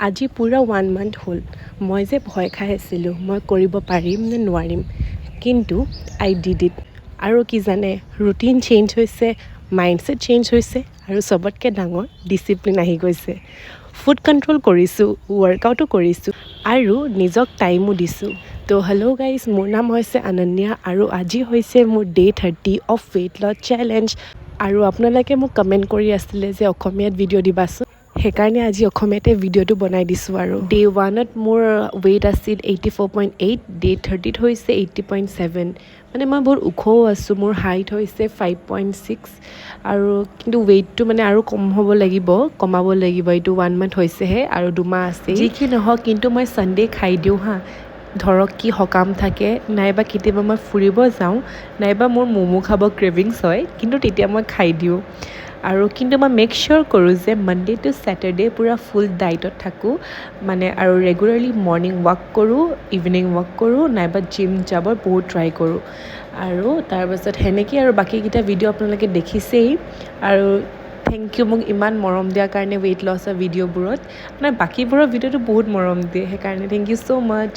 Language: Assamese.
আজি পূৰা 1 মান্থ হ'ল মই যে ভয় খাই আছিলোঁ মই কৰিব পাৰিম নে নোৱাৰিম, কিন্তু আই ডিড ইট। আৰু কি জানে, ৰুটিন চেঞ্জ হৈছে, মাইণ্ডছেট চেঞ্জ হৈছে, আৰু চবতকৈ ডাঙৰ ডিচিপ্লিন আহি গৈছে। ফুড কণ্ট্ৰল কৰিছোঁ, ৱৰ্কআউটো কৰিছোঁ, আৰু নিজক টাইমো দিছোঁ। তো হেল্ল' গাইজ, মোৰ নাম হৈছে অনন্যা, আৰু আজি হৈছে মোৰ day 30 of weight loss challenge. আৰু আপোনালোকে মোক কমেণ্ট কৰি আছিলে যে অসমীয়াত ভিডিঅ' দিবাচোন, সেইকাৰণে আজি অসমীয়াতে ভিডিঅ'টো বনাই দিছোঁ। আৰু ডে 1ত মোৰ ৱেইট আছিল 84.8, ডে 30ত হৈছে 80.7। মানে মই বহুত ওখও আছোঁ, মোৰ হাইট হৈছে 5.6, আৰু কিন্তু ৱেইটটো মানে আৰু কমাব লাগিব। এইটো 1 মান্থ হৈছেহে আৰু 2 মাহ আছে। যি কি নহওক, কিন্তু মই ছানডে খাই দিওঁ হা। ধৰক কি সকাম থাকে, নাইবা কেতিয়াবা মই ফুৰিব যাওঁ, নাইবা মোৰ ম'ম' খাব ক্ৰেভিংছ হয়, কিন্তু তেতিয়া মই খাই দিওঁ। আৰু কিন্তু মই মেক চিয়'ৰ কৰোঁ যে মানডে টু ছেটাৰডে পূৰা ফুল ডাইটত থাকোঁ, মানে আৰু ৰেগুলাৰলি মৰ্ণিং ৱাক কৰোঁ, ইভিনিং ৱাক কৰোঁ, নাইবা জিম যাবৰ বহুত ট্ৰাই কৰোঁ। আৰু তাৰপাছত সেনেকৈ আৰু বাকীকেইটা ভিডিঅ' আপোনালোকে দেখিছেই। আৰু থেংক ইউ মোক ইমান মৰম দিয়াৰ কাৰণে ৱেইট লছৰ ভিডিঅ'বোৰত। মানে বাকীবোৰৰ ভিডিঅ'টো বহুত মৰম দিয়ে, সেইকাৰণে থেংক ইউ ছ' মাছ।